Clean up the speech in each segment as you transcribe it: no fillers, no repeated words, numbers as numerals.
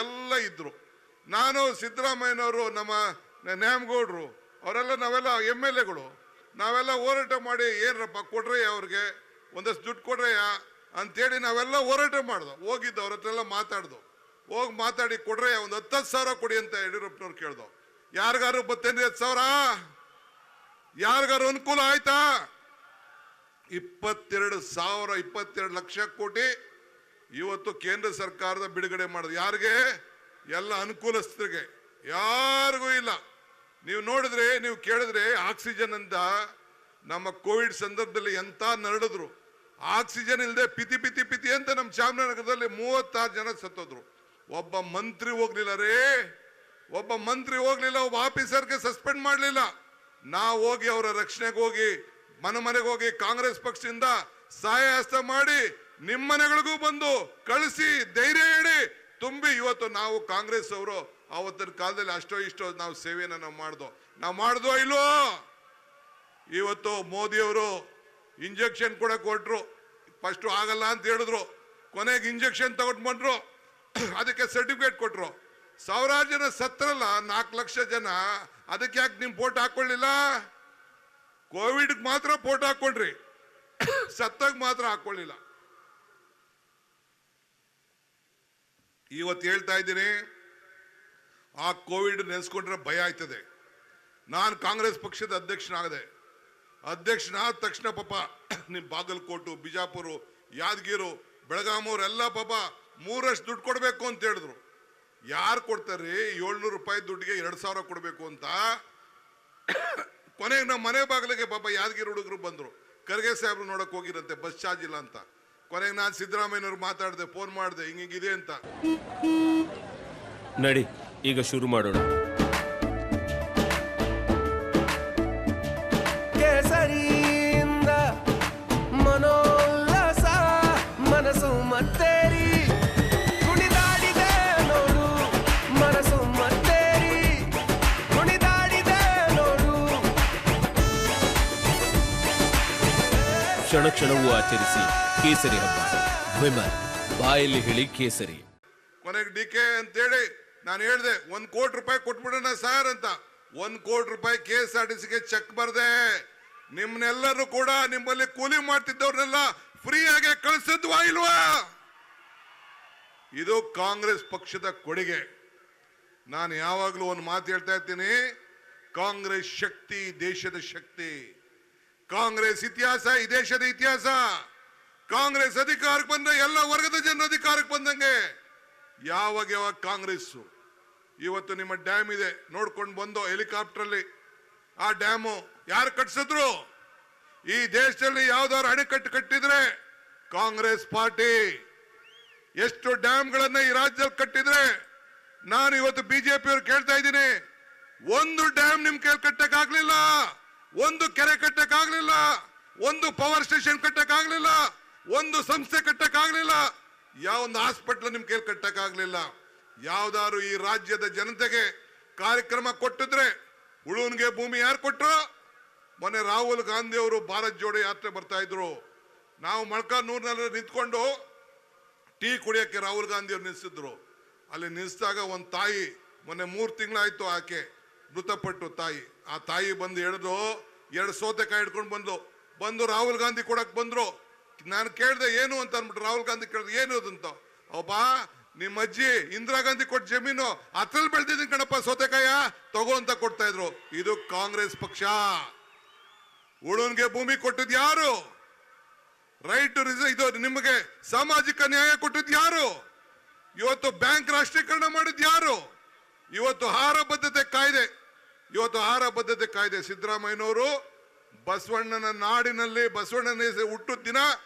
ಎಲ್ಲ ಇದ್ರು. ನಾನು ಸಿದ್ದರಾಮಯ್ಯನವರು, ನಮ್ಮ ನ್ಯಾಮಗೌಡರು ಅವರೆಲ್ಲ ನಾವೆಲ್ಲ MLAಗಳು ನಾವೆಲ್ಲ ಹೋರಾಟ ಮಾಡಿ ಏನಪ್ಪ ಕೊಡ್ರಿ ಅವ್ರಿಗೆ ಒಂದಷ್ಟು ದುಡ್ಡು ಕೊಡ್ರಯ್ಯ ಅಂತೇಳಿ ನಾವೆಲ್ಲ ಹೋರಾಟ ಮಾಡ್ದು. ಹೋಗಿದ್ದು ಅವ್ರ ಹತ್ರ ಎಲ್ಲ ಮಾತಾಡ್ದು. ಹೋಗಿ ಮಾತಾಡಿ ಕೊಡ್ರಯ್ಯ ಒಂದು 10,000 ಕೊಡಿ ಅಂತ ಯಡಿಯೂರಪ್ಪನವ್ರು ಕೇಳ್ದು. ಯಾರಿಗಾರು 10,000 ಯಾರಿಗಾರು ಅನುಕೂಲ ಆಯ್ತಾ? 22 ಲಕ್ಷ ಕೋಟಿ ಇವತ್ತು ಕೇಂದ್ರ ಸರ್ಕಾರದ ಬಿಡುಗಡೆ ಮಾಡೋದು. ಯಾರಿಗೆ? ಎಲ್ಲ ಅನುಕೂಲಸ್ಥರಿಗೆ, ಯಾರಿಗೂ ಇಲ್ಲ. ನೀವು ನೋಡಿದ್ರೆ, ನೀವು ಕೇಳಿದ್ರೆ ಆಕ್ಸಿಜನ್ ಅಂತ ನಮ್ಮ ಕೋವಿಡ್ ಸಂದರ್ಭದಲ್ಲಿ ಎಂತ ನರಳಿದ್ರು. ಆಕ್ಸಿಜನ್ ಇಲ್ಲದೆ ಪಿತಿ ಪಿತಿ ಪಿತಿ ಅಂತ ನಮ್ಮ ಚಾಮರಾಜನಗರದಲ್ಲಿ 36 ಜನ ಸತ್ತೋದ್ರು. ಒಬ್ಬ ಮಂತ್ರಿ ಹೋಗ್ಲಿಲ್ಲ ರೇ, ಒಬ್ಬ ಮಂತ್ರಿ ಹೋಗ್ಲಿಲ್ಲ, ಒಬ್ಬ ಆಫೀಸರ್ಗೆ ಸಸ್ಪೆಂಡ್ ಮಾಡಲಿಲ್ಲ. ನಾವು ಹೋಗಿ ಅವರ ರಕ್ಷಣೆಗೆ ಹೋಗಿ ಮನೆಗೆ ಹೋಗಿ ಕಾಂಗ್ರೆಸ್ ಪಕ್ಷದಿಂದ ಸಹಾಯ ಹಸ್ತ ಮಾಡಿ ನಿಮ್ಮ ಮನೆಗಳಿಗೂ ಬಂದು ಕಳಿಸಿ ಧೈರ್ಯ ಹೇಳಿ ತುಂಬಿ ಇವತ್ತು ನಾವು ಕಾಂಗ್ರೆಸ್ ಅವರು ಆವತ್ತಿನ ಕಾಲದಲ್ಲಿ ಅಷ್ಟೋ ಇಷ್ಟೋ ನಾವು ಸೇವೆಯನ್ನು ನಾವು ಮಾಡ್ದೋ ಇಲ್ವೋ? ಇವತ್ತು ಮೋದಿ ಅವರು ಇಂಜೆಕ್ಷನ್ ಕೂಡ ಕೊಟ್ರು. ಫಸ್ಟ್ ಆಗಲ್ಲ ಅಂತ ಹೇಳಿದ್ರು, ಕೊನೆಗೆ ಇಂಜೆಕ್ಷನ್ ತಗೊಂಡು ಬಂದ್ರು, ಅದಕ್ಕೆ ಸರ್ಟಿಫಿಕೇಟ್ ಕೊಟ್ರು. ಸಾವಿರಾರು ಜನ ಸತ್ರಲ್ಲ, 4 ಲಕ್ಷ ಜನ. ಅದಕ್ಕೆ ಯಾಕೆ ನಿಮ್ ಫೋಟೋ ಹಾಕೊಳ್ಳಿಲ್ಲ? ಕೋವಿಡ್ ಮಾತ್ರ ಫೋಟೋ ಹಾಕೊಂಡ್ರಿ, ಸತ್ತಾಗ ಮಾತ್ರ ಹಾಕೊಳ್ಳಿಲ್ಲ. ಇವತ್ತು ಹೇಳ್ತಾ ಇದ್ದೀನಿ, ಆ ಕೋವಿಡ್ ನೆನೆಸ್ಕೊಂಡ್ರೆ ಭಯ ಆಯ್ತದೆ. ನಾನು ಕಾಂಗ್ರೆಸ್ ಪಕ್ಷದ ಅಧ್ಯಕ್ಷನಾಗದೆ. ಅಧ್ಯಕ್ಷನಾದ ತಕ್ಷಣ ಪಾಪ ನಿಮ್ ಬಾಗಲಕೋಟು, ಬಿಜಾಪುರ, ಯಾದಗಿರು, ಬೆಳಗಾಮವರೆಲ್ಲ ಪಾಪ 3ರಷ್ಟು ದುಡ್ಡು ಕೊಡಬೇಕು ಅಂತ ಹೇಳಿದ್ರು. ಯಾರು ಕೊಡ್ತಾರೆ? 700 ರೂಪಾಯಿ ದುಡ್ಡಿಗೆ 2,000 ಕೊಡಬೇಕು ಅಂತ. ಕೊನೆಗೆ ನಮ್ಮ ಮನೆ ಬಾಗಿಲಿಗೆ ಪಾಪ ಯಾದಗಿರಿ ಹುಡುಗರು ಬಂದ್ರು. ಖರ್ಗೆ ಸಾಹೇಬ್ರು ನೋಡಕ್ ಹೋಗಿರಂತೆ, ಬಸ್ ಚಾರ್ಜ್ ಇಲ್ಲ ಅಂತ. ಕೊನೆಗೆ ನಾನು ಸಿದ್ದರಾಮಯ್ಯನವ್ರು ಮಾತಾಡಿದೆ, ಫೋನ್ ಮಾಡಿದೆ, ಹಿಂಗಿದೆ ಅಂತ. ನಡಿ ಈಗ ಶುರು ಮಾಡೋಣ. ಕೇಸರಿಯಿಂದ ಮನೋಲ್ಲಾಸ ಮನಸ್ಸು ಮತ್ತೇರಿ ಕುಣಿದಾಡಿದೆ ನೋಡು, ಮನಸ್ಸು ಮತ್ತೇರಿ ಕುಣಿದಾಡಿದೆ ನೋಡು. ಕ್ಷಣ ಕ್ಷಣವೂ ಆಚರಿಸಿ ಕೇಸರಿ ಹಬ್ಬ. ವಿಮಲ್ ಬಾಯಲ್ಲಿ ಹೇಳಿ ಕೇಸರಿ. ಕೊನೆಗೆ DK ಅಂತೇಳಿ ನಾನು ಹೇಳಿದೆ, 1 ಕೋಟಿ ರೂಪಾಯಿ ಕೊಟ್ಬಿಡೋಣ ಸರ್ ಅಂತ. 1 ಕೋಟಿ ರೂಪಾಯಿ KSRTCಗೆ ಚೆಕ್ ಬರ್ದೆ. ನಿಮ್ಮನ್ನೆಲ್ಲರೂ ಕೂಡ ನಿಮ್ಮಲ್ಲಿ ಕೂಲಿ ಮಾಡ್ತಿದ್ದವ್ರನ್ನೆಲ್ಲ ಫ್ರೀ ಆಗಿ ಕಳಿಸಿದ್ವಾ ಇಲ್ವಾ? ಇದು ಕಾಂಗ್ರೆಸ್ ಪಕ್ಷದ ಕೊಡುಗೆ. ನಾನು ಯಾವಾಗಲೂ ಒಂದು ಮಾತು ಹೇಳ್ತಾ ಇರ್ತೀನಿ, ಕಾಂಗ್ರೆಸ್ ಶಕ್ತಿ ದೇಶದ ಶಕ್ತಿ. ಕಾಂಗ್ರೆಸ್ ಇತಿಹಾಸ ಈ ದೇಶದ ಇತಿಹಾಸ. ಕಾಂಗ್ರೆಸ್ ಅಧಿಕಾರಕ್ಕೆ ಬಂದ ಎಲ್ಲ ವರ್ಗದ ಜನ ಅಧಿಕಾರಕ್ಕೆ ಬಂದಂಗೆ. ಯಾವಾಗ ಕಾಂಗ್ರೆಸ್ ಇವತ್ತು ನಿಮ್ಮ ಡ್ಯಾಮ್ ಇದೆ ನೋಡ್ಕೊಂಡು ಬಂದು ಹೆಲಿಕಾಪ್ಟರ್ ಅಲ್ಲಿ, ಆ ಡ್ಯಾಮು ಯಾರು ಕಟ್ಸಿದ್ರು? ಈ ದೇಶದಲ್ಲಿ ಯಾವ್ದಾದ್ರು ಅಣೆಕಟ್ಟು ಕಟ್ಟಿದ್ರೆ ಕಾಂಗ್ರೆಸ್ ಪಾರ್ಟಿ. ಎಷ್ಟು ಡ್ಯಾಮ್ಗಳನ್ನ ಈ ರಾಜ್ಯದಲ್ಲಿ ಕಟ್ಟಿದ್ರೆ? ನಾನು ಇವತ್ತು ಬಿಜೆಪಿ ಅವ್ರು ಕೇಳ್ತಾ ಇದ್ದೀನಿ, ಒಂದು ಡ್ಯಾಮ್ ನಿಮ್ ಕೈಲಿ ಕಟ್ಟಕ್ಕಾಗ್ಲಿಲ್ಲ, ಒಂದು ಕೆರೆ ಕಟ್ಟಕ್ಕಾಗ್ಲಿಲ್ಲ, ಒಂದು ಪವರ್ ಸ್ಟೇಷನ್ ಕಟ್ಟಕ್ಕಾಗ್ಲಿಲ್ಲ, ಒಂದು ಸಂಸ್ಥೆ ಕಟ್ಟಕ್ಕಾಗ್ಲಿಲ್ಲ, ಯಾವೊಂದು ಹಾಸ್ಪಿಟಲ್ ನಿಮ್ ಕೈಲಿ ಕಟ್ಟಕ್ಕಾಗ್ಲಿಲ್ಲ. ಯಾವ್ದಾದ್ರು ಈ ರಾಜ್ಯದ ಜನತೆಗೆ ಕಾರ್ಯಕ್ರಮ ಕೊಟ್ಟಿದ್ರೆ, ಉಳುವನ್ಗೆ ಭೂಮಿ ಯಾರು ಕೊಟ್ರು? ಮೊನ್ನೆ ರಾಹುಲ್ ಗಾಂಧಿ ಅವರು ಭಾರತ್ ಜೋಡೋ ಯಾತ್ರೆ ಬರ್ತಾ ಇದ್ರು. ನಾವು ಮೊಳಕಾಲ್ಮೂರಿನಲ್ಲಿ ನಿಂತ್ಕೊಂಡು ಟೀ ಕುಡಿಯಕ್ಕೆ ರಾಹುಲ್ ಗಾಂಧಿ ಅವರು ನಿಲ್ಸಿದ್ರು. ಅಲ್ಲಿ ನಿಲ್ಸಿದಾಗ ಒಂದು ತಾಯಿ, ಮೊನ್ನೆ 3 ತಿಂಗಳಾಯ್ತು ಆಕೆ ಮೃತಪಟ್ಟು ತಾಯಿ. ಆ ತಾಯಿ ಬಂದು ಹೇಳಿದ್ರು, 2 ಸೌತೆಕಾಯಿ ಹಿಡ್ಕೊಂಡು ಬಂದು ರಾಹುಲ್ ಗಾಂಧಿ ಕೊಡಕ್ ಬಂದ್ರು. ನಾನು ಕೇಳಿದೆ ಏನು ಅಂತ ಅಂದ್ಬಿಟ್ಟು ರಾಹುಲ್ ಗಾಂಧಿ ಕೇಳಿದೆ, ಏನು ಅಂತ. ಒಬ್ಬ ನಿಮ್ಮ ಅಜ್ಜಿ ಇಂದಿರಾ ಗಾಂಧಿ ಕೊಟ್ಟ ಜಮೀನು ಅದ್ರಲ್ಲಿ ಬೆಳೆದಿದ್ದೀನಿ ಕಣಪ್ಪ ಸೌತೆಕಾಯ ತಗೋ ಅಂತ ಕೊಡ್ತಾ ಇದ್ರು. ಇದು ಕಾಂಗ್ರೆಸ್ ಪಕ್ಷ. ಉಳುನ್ಗೆ ಭೂಮಿ ಕೊಟ್ಟಿದ್ ಯಾರು? ರೈಟ್ ಇದು ನಿಮಗೆ ಸಾಮಾಜಿಕ ನ್ಯಾಯ ಕೊಟ್ಟಿದ್ ಯಾರು? ಇವತ್ತು ಬ್ಯಾಂಕ್ ರಾಷ್ಟ್ರೀಕರಣ ಮಾಡಿದ್ ಯಾರು? ಇವತ್ತು ಆಹಾರ ಭದ್ರತೆ ಕಾಯ್ದೆ ಸಿದ್ದರಾಮಯ್ಯನವರು ಬಸವಣ್ಣನ ನಾಡಿನಲ್ಲಿ ಬಸವಣ್ಣನ ಹುಟ್ಟು ದಿನ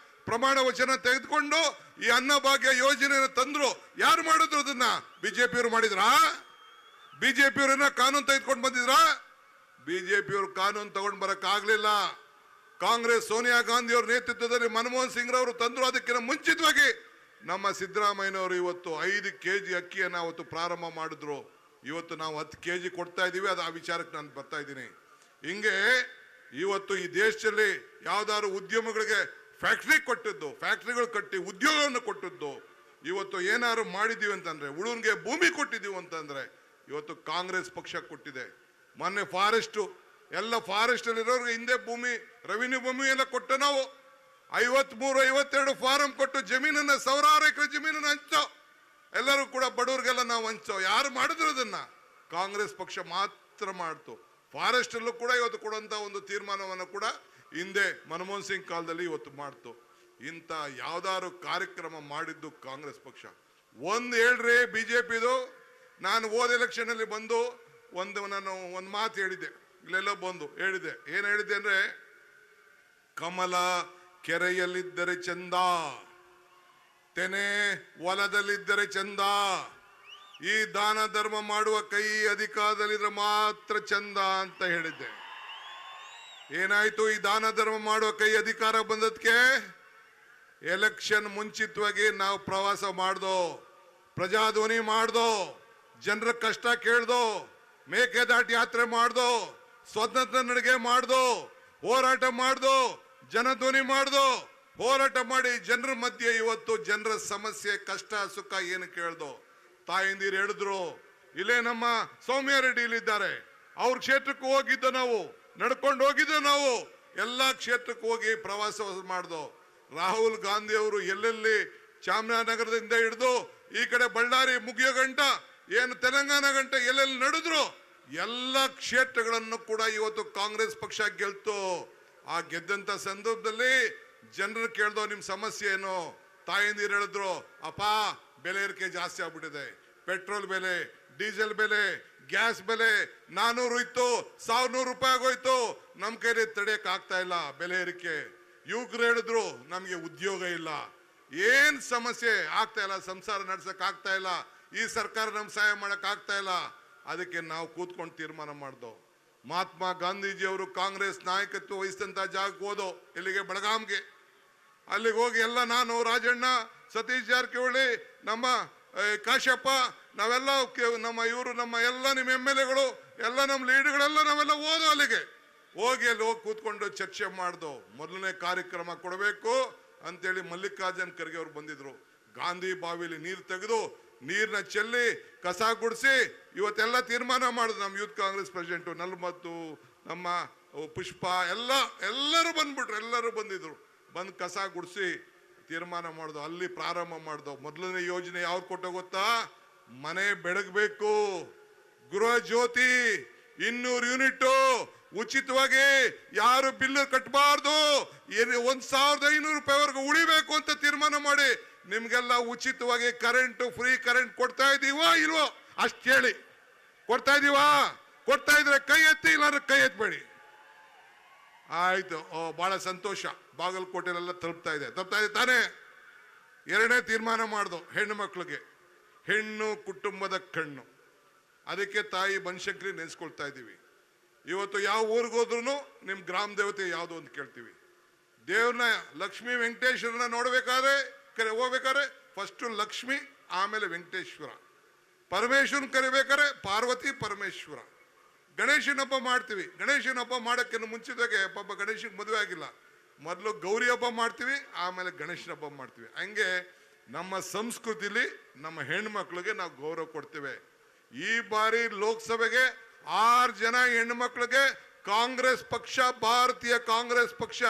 ಪ್ರಮಾಣ ವಚನ ತೆಗೆದುಕೊಂಡು ಈ ಅನ್ನಭಾಗ್ಯ ಯೋಜನೆಯನ್ನು ತಂದ್ರು. ಯಾರು ಮಾಡಿದ್ರು ಅದನ್ನ? ಬಿಜೆಪಿಯವರು ಮಾಡಿದ್ರಾ? ಬಿಜೆಪಿಯವರನ್ನ ಕಾನೂನು ತೆಗೆದುಕೊಂಡು ಬಂದಿದ್ರಾ? ಬಿಜೆಪಿಯವರು ಕಾನೂನು ತಗೊಂಡು ಬರಕ್ ಆಗ್ಲಿಲ್ಲ. ಕಾಂಗ್ರೆಸ್ ಸೋನಿಯಾ ಗಾಂಧಿ ಅವರ ನೇತೃತ್ವದಲ್ಲಿ ಮನಮೋಹನ್ ಸಿಂಗ್ ರವರು ತಂದ್ರು. ಅದಕ್ಕಿಂತ ಮುಂಚಿತವಾಗಿ ನಮ್ಮ ಸಿದ್ದರಾಮಯ್ಯನವರು ಇವತ್ತು 5 kg ಅಕ್ಕಿಯನ್ನು ಅವತ್ತು ಪ್ರಾರಂಭ ಮಾಡಿದ್ರು. ಇವತ್ತು ನಾವು 10 kg ಕೊಡ್ತಾ ಇದೀವಿ. ಅದು ಆ ವಿಚಾರಕ್ಕೆ ನಾನು ಬರ್ತಾ ಇದ್ದೀನಿ. ಹಿಂಗೆ ಇವತ್ತು ಈ ದೇಶದಲ್ಲಿ ಯಾವ್ದಾದ್ರು ಉದ್ಯಮಗಳಿಗೆ ಫ್ಯಾಕ್ಟರಿ ಕೊಟ್ಟಿದ್ದು, ಫ್ಯಾಕ್ಟರಿಗಳು ಕಟ್ಟಿ ಉದ್ಯೋಗವನ್ನು ಕೊಟ್ಟಿದ್ದು, ಇವತ್ತು ಏನಾದ್ರು ಮಾಡಿದೀವಿ ಅಂತಂದ್ರೆ, ಉಳುನ್ಗೆ ಭೂಮಿ ಕೊಟ್ಟಿದ್ದೀವಿ ಅಂತಂದ್ರೆ ಇವತ್ತು ಕಾಂಗ್ರೆಸ್ ಪಕ್ಷ ಕೊಟ್ಟಿದೆ. ಮೊನ್ನೆ ಫಾರೆಸ್ಟ್ ಎಲ್ಲ ಫಾರೆಸ್ಟ್ ಅಲ್ಲಿ ಇರೋರಿಗೆ ಹಿಂದೆ ಭೂಮಿ, ರೆವಿನ್ಯೂ ಭೂಮಿ ಎಲ್ಲ ಕೊಟ್ಟು ನಾವು 53-52 ಫಾರಂ ಕೊಟ್ಟು ಜಮೀನನ್ನ, ಸಾವಿರಾರು ಎಕರೆ ಜಮೀನನ್ನ ಹಂಚೋ, ಎಲ್ಲರೂ ಕೂಡ ಬಡವರಿಗೆಲ್ಲ ನಾವು ಹಂಚೋ. ಯಾರು ಮಾಡಿದ್ರು ಅದನ್ನ? ಕಾಂಗ್ರೆಸ್ ಪಕ್ಷ ಮಾತ್ರ ಮಾಡ್ತು. ಫಾರೆಸ್ಟ್ ಅಲ್ಲೂ ಕೂಡ ಇವತ್ತು ಕೊಡುವಂತ ಒಂದು ತೀರ್ಮಾನವನ್ನು ಕೂಡ ಹಿಂದೆ ಮನಮೋಹನ್ ಸಿಂಗ್ ಕಾಲದಲ್ಲಿ ಇವತ್ತು ಮಾಡ್ತು. ಇಂಥ ಯಾವ್ದಾದ್ರು ಕಾರ್ಯಕ್ರಮ ಮಾಡಿದ್ದು ಕಾಂಗ್ರೆಸ್ ಪಕ್ಷ. ಒಂದು ಹೇಳ್ರಿ ಬಿಜೆಪಿದು. ನಾನು ಹೋದ ಎಲೆಕ್ಷನ್ ಅಲ್ಲಿ ಬಂದು ನಾನು ಒಂದು ಮಾತು ಹೇಳಿದ್ದೆ, ಇಲ್ಲೆಲ್ಲ ಬಂದು ಹೇಳಿದ್ದೆ. ಏನ್ ಹೇಳಿದ್ದೆ ಅಂದ್ರೆ, ಕಮಲ ಕೆರೆಯಲ್ಲಿದ್ದರೆ ಚಂದ, ತೆನೆ ಹೊಲದಲ್ಲಿದ್ದರೆ ಚಂದ, ಈ ದಾನ ಧರ್ಮ ಮಾಡುವ ಕೈ ಅಧಿಕಾರದಲ್ಲಿದ್ರೆ ಮಾತ್ರ ಚಂದ ಅಂತ ಹೇಳಿದ್ದೆ. ಏನಾಯ್ತು? ಈ ದಾನ ಧರ್ಮ ಮಾಡುವ ಕೈ ಅಧಿಕಾರ ಬಂದದ್ಕೆ ಎಲೆಕ್ಷನ್ ಮುಂಚಿತವಾಗಿ ನಾವು ಪ್ರವಾಸ ಮಾಡ್ದೋ, ಪ್ರಜಾಧ್ವನಿ ಮಾಡ್ದೋ, ಜನರ ಕಷ್ಟ ಕೇಳ್ದೋ, ಮೇಕೆದಾಟು ಯಾತ್ರೆ ಮಾಡ್ದೋ, ಸ್ವತಂತ್ರ ನಡಿಗೆ ಮಾಡ್ದೋ, ಹೋರಾಟ ಮಾಡ್ದೋ, ಜನಧ್ವನಿ ಮಾಡ್ದೋ, ಹೋರಾಟ ಮಾಡಿ ಜನರ ಮಧ್ಯೆ ಇವತ್ತು ಜನರ ಸಮಸ್ಯೆ ಕಷ್ಟ ಸುಖ ಏನು ಕೇಳ್ದೋ. ತಾಯಂದಿರು ಹೇಳಿದ್ರು, ಇಲ್ಲೇ ನಮ್ಮ ಸೌಮ್ಯ ರೆಡ್ಡಿ ಇಲ್ಲಿದ್ದಾರೆ, ಅವ್ರ ಕ್ಷೇತ್ರಕ್ಕೆ ಹೋಗಿದ್ದ ನಾವು, ನಡ್ಕೊಂಡು ಹೋಗಿದ್ದ ನಾವು, ಎಲ್ಲಾ ಕ್ಷೇತ್ರಕ್ಕೆ ಹೋಗಿ ಪ್ರವಾಸ ಮಾಡ್ದೋ. ರಾಹುಲ್ ಗಾಂಧಿ ಅವರು ಎಲ್ಲೆಲ್ಲಿ ಚಾಮರಾಜನಗರದಿಂದ ಹಿಡಿದು ಈ ಕಡೆ ಬಳ್ಳಾರಿ ಮುಗಿಯೋ ಗಂಟ, ಏನು ತೆಲಂಗಾಣ ಗಂಟ ಎಲ್ಲೆಲ್ಲಿ ನಡೆದ್ರು ಎಲ್ಲ ಕ್ಷೇತ್ರಗಳನ್ನು ಕೂಡ ಇವತ್ತು ಕಾಂಗ್ರೆಸ್ ಪಕ್ಷ ಗೆಲ್ತು. ಆ ಗೆದ್ದಂತ ಸಂದರ್ಭದಲ್ಲಿ ಜನರು ಕೇಳ್ದೋ, ನಿಮ್ ಸಮಸ್ಯೆ ಏನು? ತಾಯಂದಿರು ಹೇಳಿದ್ರು, ಅಪ್ಪ ಬೆಲೆ ಏರಿಕೆ ಜಾಸ್ತಿ ಆಗ್ಬಿಟ್ಟಿದೆ, ಪೆಟ್ರೋಲ್ ಬೆಲೆ, ಡೀಸೆಲ್ ಬೆಲೆ, ಗ್ಯಾಸ್ ಬೆಲೆ 400 ಇತ್ತು, 1100 ರೂಪಾಯಿ ಆಗೋಯ್ತು, ನಮ್ ಕೈಲಿ ತಡೆಯಕ್ ಆಗ್ತಾ ಇಲ್ಲ ಬೆಲೆ ಏರಿಕೆ. ಯುವಕರು ಹೇಳಿದ್ರು, ನಮ್ಗೆ ಉದ್ಯೋಗ ಇಲ್ಲ, ಏನ್ ಸಮಸ್ಯೆ ಆಗ್ತಾ ಇಲ್ಲ, ಸಂಸಾರ ನಡ್ಸಕ್ ಆಗ್ತಾ ಇಲ್ಲ, ಈ ಸರ್ಕಾರ ನಮ್ ಸಹಾಯ ಮಾಡಕ್ ಆಗ್ತಾ ಇಲ್ಲ. ಅದಕ್ಕೆ ನಾವು ಕೂತ್ಕೊಂಡು ತೀರ್ಮಾನ ಮಾಡ್ದೋ. ಮಹಾತ್ಮ ಗಾಂಧೀಜಿ ಅವರು ಕಾಂಗ್ರೆಸ್ ನಾಯಕತ್ವ ವಹಿಸಿದಂತ ಜಾಗಕ್ಕೆ ಹೋದೋ, ಇಲ್ಲಿಗೆ ಬೆಳಗಾಂಗೆ. ಅಲ್ಲಿಗೆ ಹೋಗಿ ಎಲ್ಲ ನಾನು, ರಾಜಣ್ಣ, ಸತೀಶ್ ಜಾರಕಿಹೊಳಿ, ನಮ್ಮ ಕಾಶ್ಯಪ್ಪ, ನಾವೆಲ್ಲ ನಮ್ಮ ಇವರು, ನಮ್ಮ ಎಲ್ಲ ನಿಮ್ಮ MLAಗಳು, ಎಲ್ಲ ನಮ್ಮ ಲೀಡರ್ಗಳೆಲ್ಲ ನಾವೆಲ್ಲ ಹೋದೋ. ಅಲ್ಲಿಗೆ ಹೋಗಿ ಅಲ್ಲಿ ಹೋಗಿ ಕೂತ್ಕೊಂಡು ಚರ್ಚೆ ಮಾಡ್ದೋ. ಮೊದಲನೇ ಕಾರ್ಯಕ್ರಮ ಕೊಡಬೇಕು ಅಂತೇಳಿ ಮಲ್ಲಿಕಾರ್ಜುನ್ ಖರ್ಗೆ ಅವರು ಬಂದಿದ್ರು. ಗಾಂಧಿ ಬಾವಿಲಿ ನೀರು ತೆಗೆದು ನೀರ್ನ ಚೆಲ್ಲಿ ಕಸ ಗುಡಿಸಿ ಇವತ್ತೆಲ್ಲ ತೀರ್ಮಾನ ಮಾಡಿದ್ರು. ನಮ್ಮ ಯೂತ್ ಕಾಂಗ್ರೆಸ್ ಪ್ರೆಸಿಡೆಂಟು ನಲ್ಮತ್ತು, ನಮ್ಮ ಪುಷ್ಪ, ಎಲ್ಲರೂ ಬಂದ್ಬಿಟ್ರು, ಎಲ್ಲರೂ ಬಂದಿದ್ರು. ಬಂದು ಕಸ ಗುಡಿಸಿ ತೀರ್ಮಾನ ಮಾಡ್ದು. ಅಲ್ಲಿ ಪ್ರಾರಂಭ ಮಾಡ್ದು. ಮೊದಲನೇ ಯೋಜನೆ ಯಾವ್ದು ಕೊಟ್ಟೋ ಗೊತ್ತಾ? ಮನೆ ಬೆಳಗ್ಬೇಕು, ಗೃಹ ಜ್ಯೋತಿ 200 ಯೂನಿಟ್ ಉಚಿತವಾಗಿ, ಯಾರು ಬಿಲ್ ಕಟ್ಟಬಾರ್ದು, 1500 ರೂಪಾಯಿವರೆಗೂ ಉಳಿಬೇಕು ಅಂತ ತೀರ್ಮಾನ ಮಾಡಿ ನಿಮ್ಗೆಲ್ಲ ಉಚಿತವಾಗಿ ಕರೆಂಟ್, ಫ್ರೀ ಕರೆಂಟ್ ಕೊಡ್ತಾ ಇದೀವೋ ಇಲ್ವೋ ಅಷ್ಟು ಹೇಳಿ. ಕೊಡ್ತಾ ಇದೀವಾ? ಕೊಡ್ತಾ ಇದ್ರೆ ಕೈ ಎತ್ತಿ, ಇಲ್ಲಾಂದ್ರೆ ಕೈ ಎತ್ತಬೇಡಿ. ಆಯ್ತು, ಬಹಳ ಸಂತೋಷ. ಬಾಗಲಕೋಟೆಲೆಲ್ಲ ತಲುಪ್ತಾ ಇದೆ ತಾನೇ. ಎರಡನೇ ತೀರ್ಮಾನ ಮಾಡ್ದು, ಹೆಣ್ಣು ಮಕ್ಕಳಿಗೆ, ಹೆಣ್ಣು ಕುಟುಂಬದ ಕಣ್ಣು. ಅದಕ್ಕೆ ತಾಯಿ ಬನಶಂಕರಿ ನೆನೆಸ್ಕೊಳ್ತಾ ಇದ್ದೀವಿ. ಇವತ್ತು ಯಾವ ಊರಿಗೆ ಹೋದ್ರು ನಿಮ್ ಗ್ರಾಮ ದೇವತೆ ಯಾವುದು ಅಂತ ಕೇಳ್ತೀವಿ. ದೇವ್ರನ್ನ, ಲಕ್ಷ್ಮೀ ವೆಂಕಟೇಶ್ವರನ ನೋಡ್ಬೇಕಾದ್ರೆ ಹೋಗ್ಬೇಕಾದ್ರೆ ಫಸ್ಟ್ ಲಕ್ಷ್ಮಿ, ಆಮೇಲೆ ವೆಂಕಟೇಶ್ವರ. ಪರಮೇಶ್ವರನ್ ಕರಿಬೇಕಾದ್ರೆ ಪಾರ್ವತಿ ಪರಮೇಶ್ವರ. ಗಣೇಶನ ಹಬ್ಬ ಮಾಡ್ತೀವಿ. ಗಣೇಶನ ಹಬ್ಬ ಮಾಡಕ್ಕೆ ಮುಂಚಿತವಾಗಿ, ಪಾಪ ಗಣೇಶನ್ ಮದುವೆ ಆಗಿಲ್ಲ, ಮೊದಲು ಗೌರಿ ಹಬ್ಬ ಮಾಡ್ತೀವಿ, ಆಮೇಲೆ ಗಣೇಶನ ಹಬ್ಬ ಮಾಡ್ತೀವಿ. ಹಂಗೆ ನಮ್ಮ ಸಂಸ್ಕೃತಿಲಿ ನಮ್ಮ ಹೆಣ್ಮಕ್ಳಿಗೆ ನಾವು ಗೌರವ ಕೊಡ್ತೇವೆ. ಈ ಬಾರಿ ಲೋಕಸಭೆಗೆ 6 ಜನ ಹೆಣ್ಣು ಮಕ್ಕಳಿಗೆ ಕಾಂಗ್ರೆಸ್ ಪಕ್ಷ, ಭಾರತೀಯ ಕಾಂಗ್ರೆಸ್ ಪಕ್ಷ